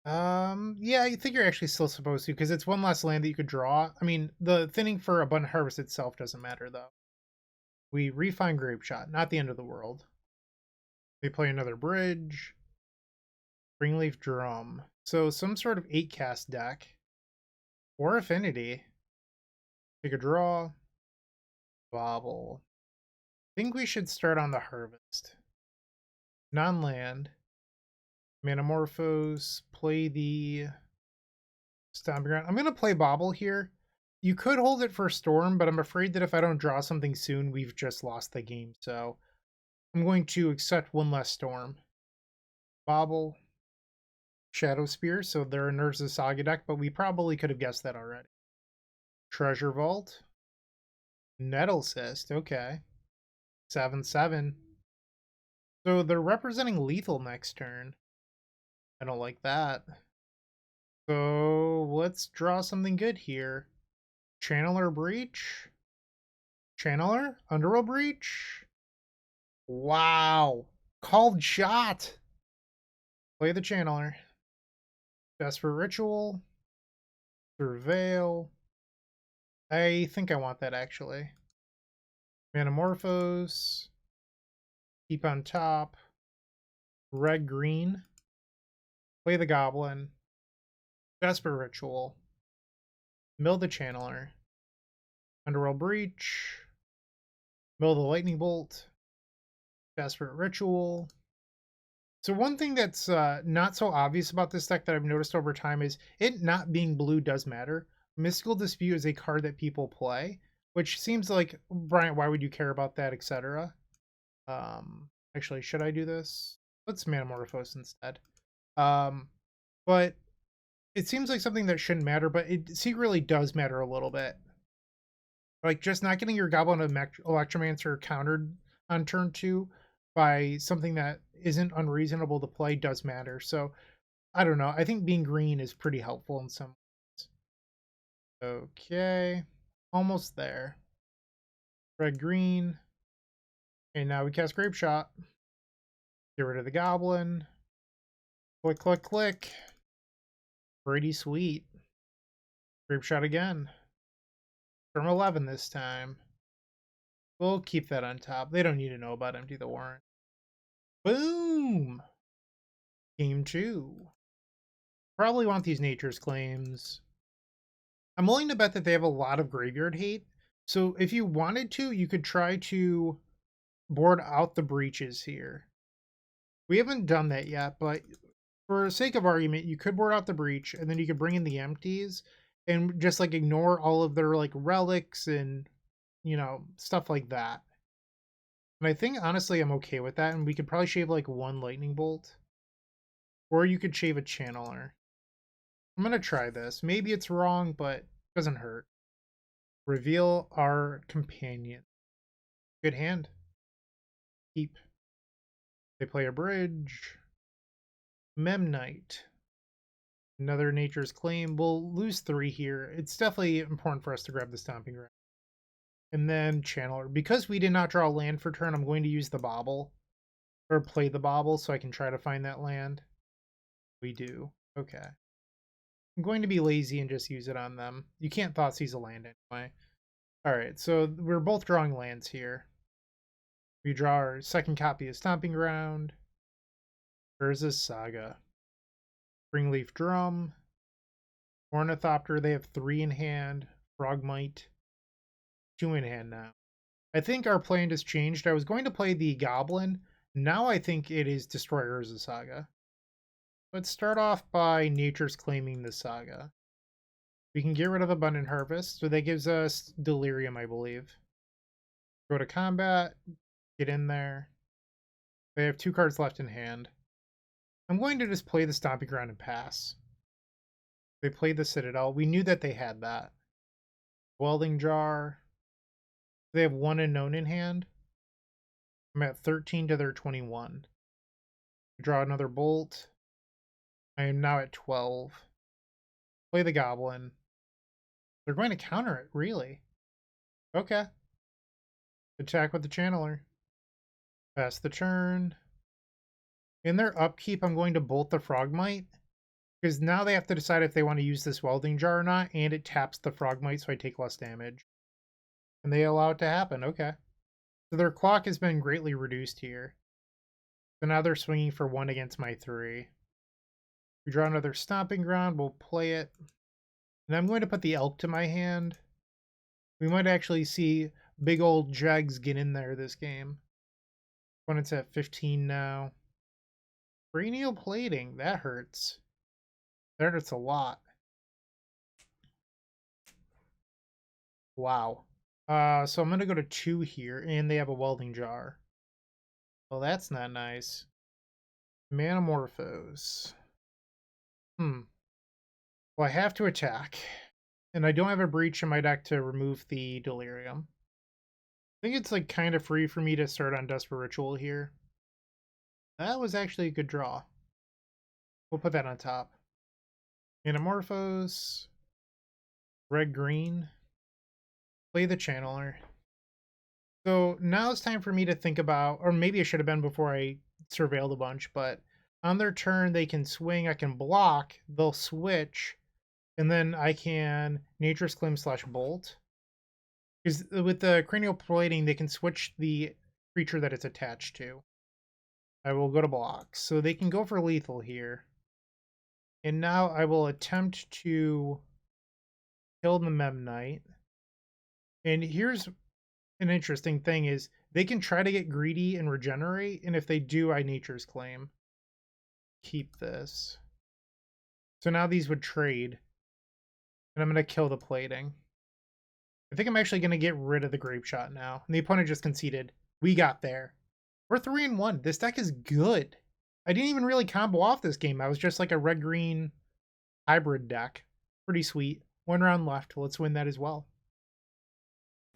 Yeah, I think you're actually still supposed to, because it's one less land that you could draw. I mean, the thinning for Abundant Harvest itself doesn't matter, though. We refine Grape Shot. Not the end of the world. They play another bridge. Springleaf Drum. So some sort of 8-cast deck. Or Affinity. Take a draw. Bobble. I think we should start on the Harvest. Non-land. Manamorphose. Play the Stomping Ground. I'm going to play Bobble here. You could hold it for Storm, but I'm afraid that if I don't draw something soon, we've just lost the game. So I'm going to accept one less Storm. Bobble. Shadow Spear, so they're a Nerves Saga deck, but we probably could have guessed that already. Treasure Vault. Nettle Cyst, okay. 7/7. So they're representing lethal next turn. I don't like that. So let's draw something good here. Channeler Breach. Channeler? Underworld Breach? Wow. Called shot. Play the Channeler. Desperate Ritual. Surveil. I think I want that, actually. Manamorphose. Keep on top. Red-green. Play the Goblin. Desperate Ritual. Mill the Channeler. Underworld Breach. Mill the Lightning Bolt. Desperate Ritual. So one thing that's not so obvious about this deck that I've noticed over time is it not being blue does matter. Mystical Dispute is a card that people play, which seems like, Bryant, why would you care about that, etc. Actually, should I do this? Let's Manamorphose instead. But it seems like something that shouldn't matter, but it secretly does matter a little bit. Like, just not getting your Goblin of Electromancer countered on turn 2 by something that isn't unreasonable to play does matter. So I don't know. I think being green is pretty helpful in some ways. Okay, almost there. Red, green. And now we cast Grape Shot. Get rid of the goblin. Click, click, click. Pretty sweet. Grape Shot again. From 11 this time. We'll keep that on top. They don't need to know about Empty the Warrant. Boom! Game 2. Probably want these Nature's Claims. I'm willing to bet that they have a lot of graveyard hate. So if you wanted to, you could try to board out the breaches here. We haven't done that yet, but for sake of argument, you could board out the breach, and then you could bring in the empties and just like ignore all of their like relics and, you know, stuff like that. And I think honestly I'm okay with that, and we could probably shave like one lightning bolt. Or you could shave a channeler. I'm gonna try this. Maybe it's wrong, but it doesn't hurt. Reveal our companion. Good hand. Keep. They play a bridge. Memnite. Another Nature's Claim. We'll lose 3 here. It's definitely important for us to grab the Stomping Ground. And then Channeler. Because we did not draw a land for turn, I'm going to use the Bauble. Or play the Bauble so I can try to find that land. We do. Okay. I'm going to be lazy and just use it on them. You can't Thoughtseize a land anyway. Alright, so we're both drawing lands here. We draw our second copy of Stomping Ground. Urza's Saga. Springleaf Drum. Ornithopter, they have 3 in hand. Frogmite, 2 in hand now. I think our plan has changed. I was going to play the Goblin. Now I think it is Destroy Urza's Saga. Let's start off by Nature's Claiming the Saga. We can get rid of Abundant Harvest, so that gives us Delirium, I believe. Go to combat, get in there. They have 2 cards left in hand. I'm going to just play the Stomping Ground and pass. They played the Citadel. We knew that they had that. Welding Jar. They have 1 unknown in hand. I'm at 13 to their 21. Draw another bolt. I am now at 12. Play the Goblin. They're going to counter it, really? Okay. Attack with the Channeler. Pass the turn. In their upkeep, I'm going to bolt the Frogmite. Because now they have to decide if they want to use this Welding Jar or not, and it taps the Frogmite, so I take less damage. And they allow it to happen, okay. So their clock has been greatly reduced here. So now they're swinging for 1 against my 3. We draw another Stomping Ground, we'll play it. And I'm going to put the Elk to my hand. We might actually see big old Jegs get in there this game. Opponent's at 15 now. Cranial Plating, that hurts. That hurts a lot. Wow. So I'm going to go to 2 here, and they have a Welding Jar. Well, that's not nice. Manamorphose. Well, I have to attack. And I don't have a Breach in my deck to remove the Delirium. I think it's like kind of free for me to start on Desperate Ritual here. That was actually a good draw. We'll put that on top. Manamorphose. Red-green. Play the Channeler. So now it's time for me to think about, or maybe it should have been before I surveilled a bunch, but on their turn they can swing, I can block, they'll switch, and then I can Nature's Claim / Bolt. Because with the Cranial Plating, they can switch the creature that it's attached to. I will go to block. So they can go for lethal here. And now I will attempt to kill the Memnite. And here's an interesting thing is they can try to get greedy and regenerate, and if they do, I Nature's Claim. Keep this. So now these would trade. And I'm going to kill the plating. I think I'm actually going to get rid of the Grape Shot now. And the opponent just conceded. We got there. We're 3-1. This deck is good. I didn't even really combo off this game. I was just like a red-green hybrid deck. Pretty sweet. 1 round left. Let's win that as well.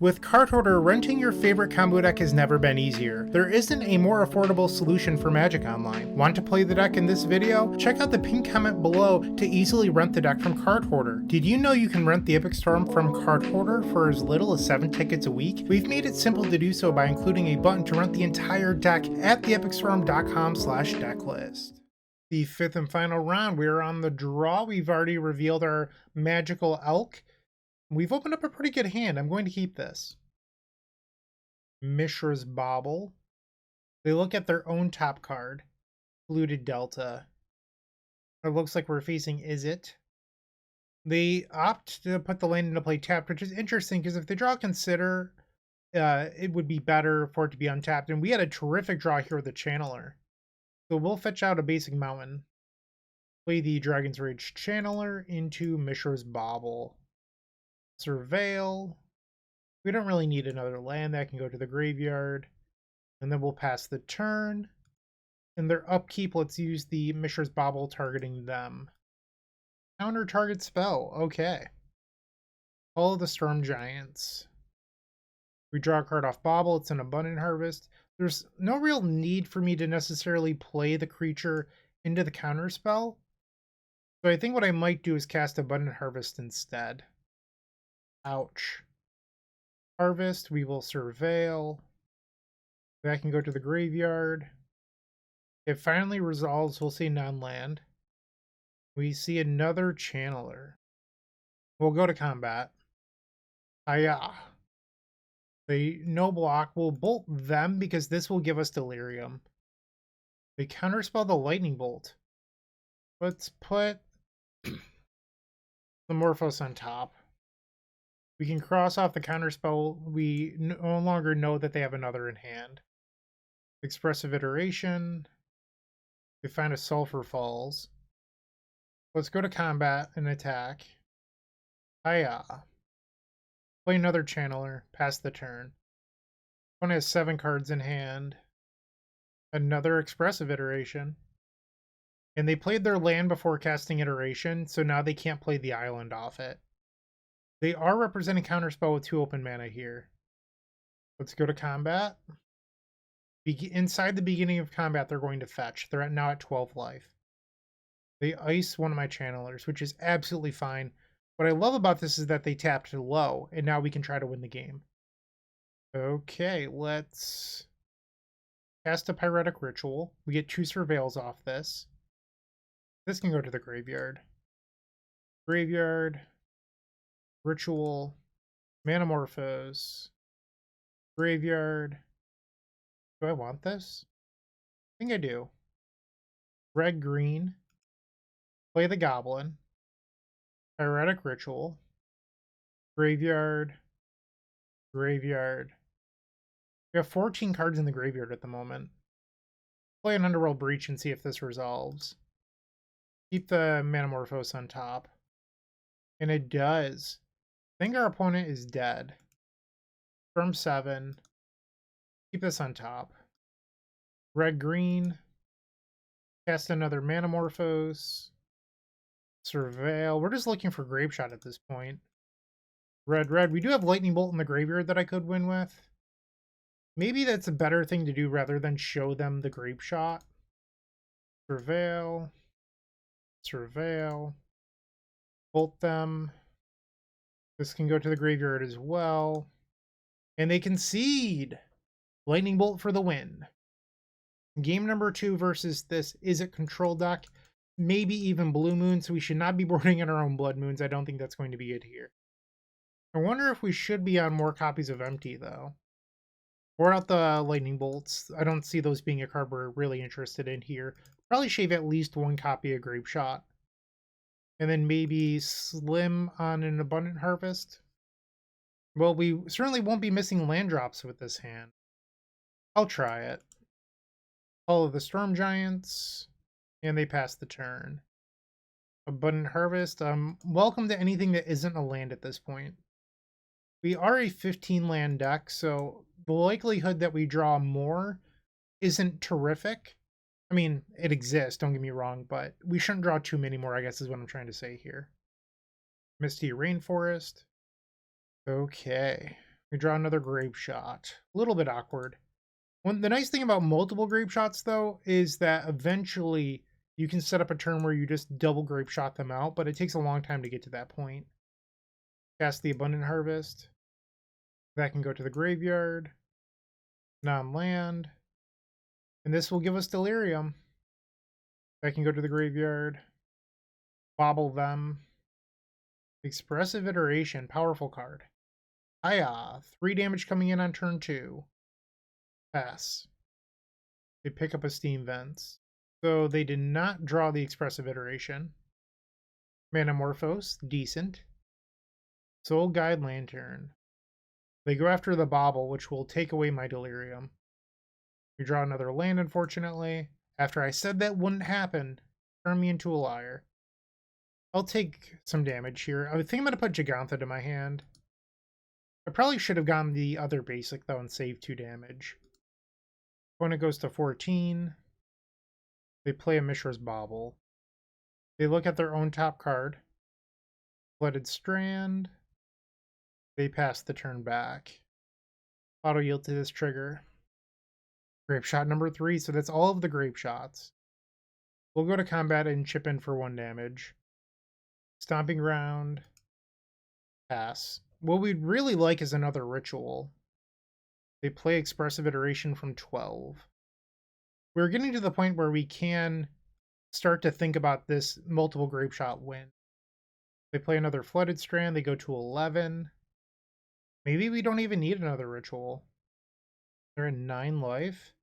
With Card Hoarder, renting your favorite combo deck has never been easier. There isn't a more affordable solution for Magic Online. Want to play the deck in this video? Check out the pinned comment below to easily rent the deck from Card Hoarder. Did you know you can rent the Epic Storm from Card Hoarder for as little as 7 tickets a week? We've made it simple to do so by including a button to rent the entire deck at theepicstorm.com/decklist. The fifth and final round, we are on the draw. We've already revealed our magical elk. We've opened up a pretty good hand. I'm going to keep this. Mishra's Bauble. They look at their own top card. Polluted Delta. It looks like we're facing Is It. They opt to put the land into play tapped, which is interesting because if they draw Consider, it would be better for it to be untapped. And we had a terrific draw here with the Channeler. So we'll fetch out a basic mountain. Play the Dragon's Rage Channeler into Mishra's Bauble. Surveil. We don't really need another land. That can go to the graveyard. And then we'll pass the turn. And their upkeep, let's use the Mishra's Bauble targeting them. Counter target spell. Okay. All of the Storm Giants. We draw a card off Bauble. It's an Abundant Harvest. There's no real need for me to necessarily play the creature into the counter spell. So I think what I might do is cast Abundant Harvest instead. Ouch. Harvest, we will Surveil. That can go to the graveyard. It finally resolves, we'll say non-land. We see another Channeler. We'll go to combat. Hiya. The no block will bolt them because this will give us Delirium. They counterspell the Lightning Bolt. Let's put the Morphos on top. We can cross off the counterspell. We no longer know that they have another in hand. Expressive Iteration. We find a Sulphur Falls. Let's go to combat and attack. Hiya. Play another Channeler. Pass the turn. One has 7 cards in hand. Another Expressive Iteration. And they played their land before casting Iteration, so now they can't play the island off it. They are representing Counterspell with 2 open mana here. Let's go to combat. Inside the beginning of combat, they're going to fetch. They're now at 12 life. They ice one of my Channelers, which is absolutely fine. What I love about this is that they tapped low, and now we can try to win the game. Okay, let's cast a Pyretic Ritual. We get 2 Surveils off this. This can go to the graveyard. Graveyard. Ritual, Manamorphose, Graveyard. Do I want this? I think I do. Red, green. Play the Goblin. Pyretic Ritual. Graveyard. Graveyard. We have 14 cards in the graveyard at the moment. Play an Underworld Breach and see if this resolves. Keep the Manamorphose on top. And it does. I think our opponent is dead. From 7. Keep this on top. Red, green. Cast another Manamorphose. Surveil. We're just looking for Grapeshot at this point. Red, red. We do have Lightning Bolt in the graveyard that I could win with. Maybe that's a better thing to do rather than show them the Grapeshot. Surveil. Surveil. Bolt them. This can go to the graveyard as well. And they concede. Lightning Bolt for the win. Game number 2 versus this Is It control deck. Maybe even Blue Moon, so we should not be boarding in our own Blood Moons. I don't think that's going to be it here. I wonder if we should be on more copies of Empty, though. Board out the Lightning Bolts. I don't see those being a card we're really interested in here. Probably shave at least 1 copy of Grapeshot. And then maybe Slim on an Abundant Harvest. Well, we certainly won't be missing land drops with this hand. I'll try it. Follow the Storm Giants. And they pass the turn. Abundant Harvest. Welcome to anything that isn't a land at this point. We are a 15 land deck, so the likelihood that we draw more isn't terrific. I mean, it exists, don't get me wrong, but we shouldn't draw too many more, I guess is what I'm trying to say here. Misty Rainforest. Okay. We draw another Grape Shot. A little bit awkward. The nice thing about multiple Grape Shots, though, is that eventually you can set up a turn where you just double Grape Shot them out, but it takes a long time to get to that point. Cast the Abundant Harvest. That can go to the graveyard. Non-land. And this will give us Delirium. That can go to the graveyard. Bobble them. Expressive Iteration. Powerful card. Hiya. 3 damage coming in on turn 2. Pass. They pick up a Steam Vents. So they did not draw the Expressive Iteration. Manamorphose. Decent. Soul Guide Lantern. They go after the Bobble, which will take away my Delirium. We draw another land, unfortunately. After I said that wouldn't happen, turn me into a liar. I'll take some damage here. I think I'm going to put Gigantha to my hand. I probably should have gotten the other basic, though, and saved 2 damage. Opponent goes to 14. They play a Mishra's Bauble. They look at their own top card. Flooded Strand. They pass the turn back. Auto yield to this trigger. Grape Shot number 3, so that's all of the Grape Shots. We'll go to combat and chip in for 1 damage. Stomping Ground. Pass. What we'd really like is another Ritual. They play Expressive Iteration from 12. We're getting to the point where we can start to think about this multiple Grape Shot win. They play another Flooded Strand. They go to 11. Maybe we don't even need another Ritual. They're at 9 life.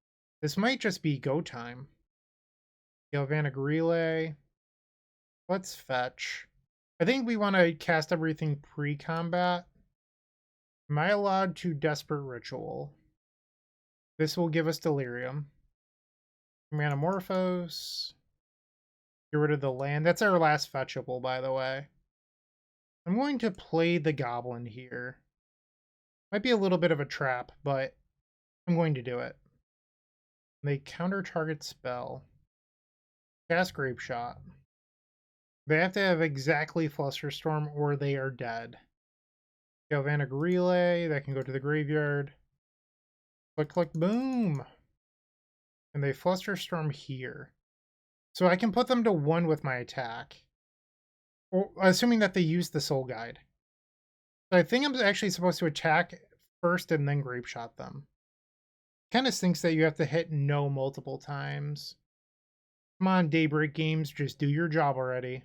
This might just be go time. Galvanic Relay. Let's fetch. I think we want to cast everything pre-combat. Am I allowed to Desperate Ritual? This will give us Delirium. Manamorphose. Get rid of the land. That's our last fetchable, by the way. I'm going to play the Goblin here. Might be a little bit of a trap, but I'm going to do it. They counter target spell. Cast Grape Shot. They have to have exactly Flusterstorm or they are dead. Galvanic Relay, that can go to the graveyard. Click, click, boom! And they Flusterstorm here. So I can put them to 1 with my attack. Or, assuming that they use the Soul Guide. So I think I'm actually supposed to attack first and then Grape Shot them. Kind of stinks that you have to hit no multiple times. Come on, Daybreak Games, just do your job already.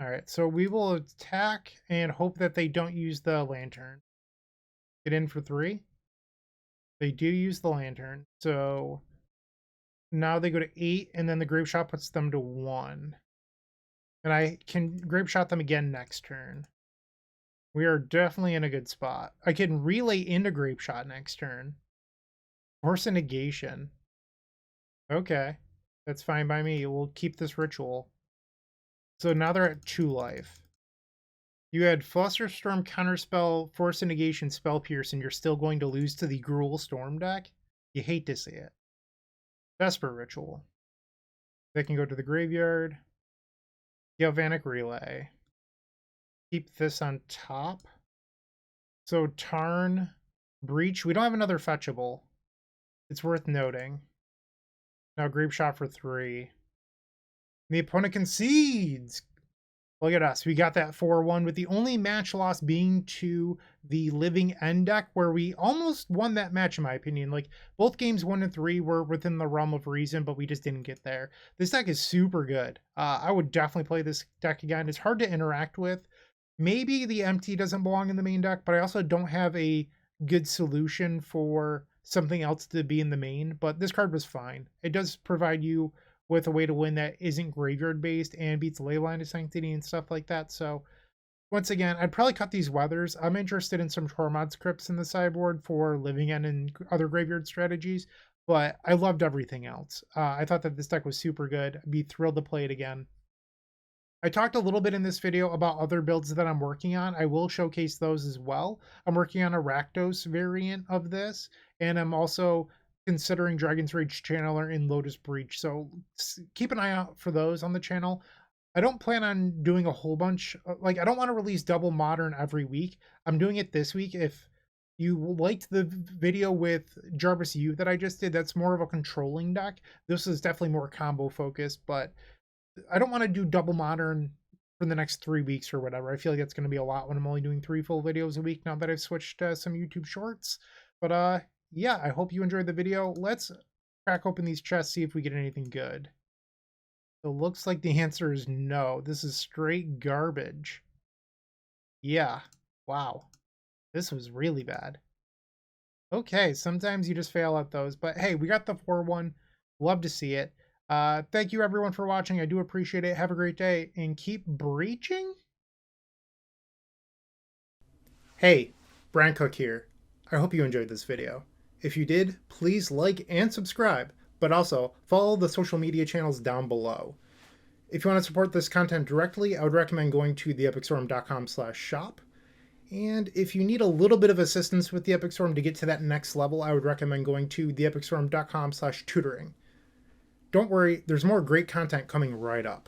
Alright, so we will attack and hope that they don't use the Lantern. Get in for 3. They do use the Lantern, so now they go to 8, and then the Grape Shot puts them to 1. And I can Grape Shot them again next turn. We are definitely in a good spot. I can relay into Grape Shot next turn. Force a Negation. Okay, that's fine by me. We'll keep this Ritual. So now they're at 2 life. You had Flusterstorm, Counterspell, Force a Negation, Spell Pierce, and you're still going to lose to the Gruul Storm deck? You hate to see it. Desperate Ritual. They can go to the graveyard. Galvanic Relay. Keep this on top. So Tarn, Breach. We don't have another fetchable. It's worth noting. Now Grape Shot for 3. The opponent concedes. Look at us. We got that 4-1 with the only match loss being to the Living End deck, where we almost won that match, in my opinion. Like, both games 1 and 3 were within the realm of reason, but we just didn't get there. This deck is super good. I would definitely play this deck again. It's hard to interact with. Maybe the MT doesn't belong in the main deck, but I also don't have a good solution for something else to be in the main. But this card was fine. It does provide you with a way to win that isn't graveyard based and beats Leyline of Sanctity and stuff like that. So once again, I'd probably cut these Weathers. I'm interested in some Tormod scripts in the sideboard for Living End and other graveyard strategies, but I loved everything else. I thought that this deck was super good. I'd be thrilled to play it again. I talked a little bit in this video about other builds that I'm working on. I will showcase those as well. I'm working on a Rakdos variant of this, and I'm also considering Dragon's Rage Channeler in Lotus Breach. So keep an eye out for those on the channel. I don't plan on doing a whole bunch. Like, I don't want to release double modern every week. I'm doing it this week if you liked the video with Jarvis U that I just did, that's more of a controlling deck. This is definitely more combo focused, but I don't want to do double modern for the next 3 weeks or whatever. I feel like it's going to be a lot when I'm only doing 3 full videos a week now that I've switched to some YouTube shorts. But yeah, I hope you enjoyed the video. Let's crack open these chests, see if we get anything good. It looks like the answer is no. This is straight garbage. Yeah. Wow. This was really bad. Okay, sometimes you just fail at those. But hey, we got the 4-1. Love to see it. Thank you everyone for watching. I do appreciate it. Have a great day and keep breaching. Hey, Bryant Cook here. I hope you enjoyed this video. If you did, please like and subscribe, but also follow the social media channels down below. If you want to support this content directly, I would recommend going to theepicstorm.com/shop. And if you need a little bit of assistance with the Epic Storm to get to that next level, I would recommend going to theepicstorm.com/tutoring. Don't worry, there's more great content coming right up.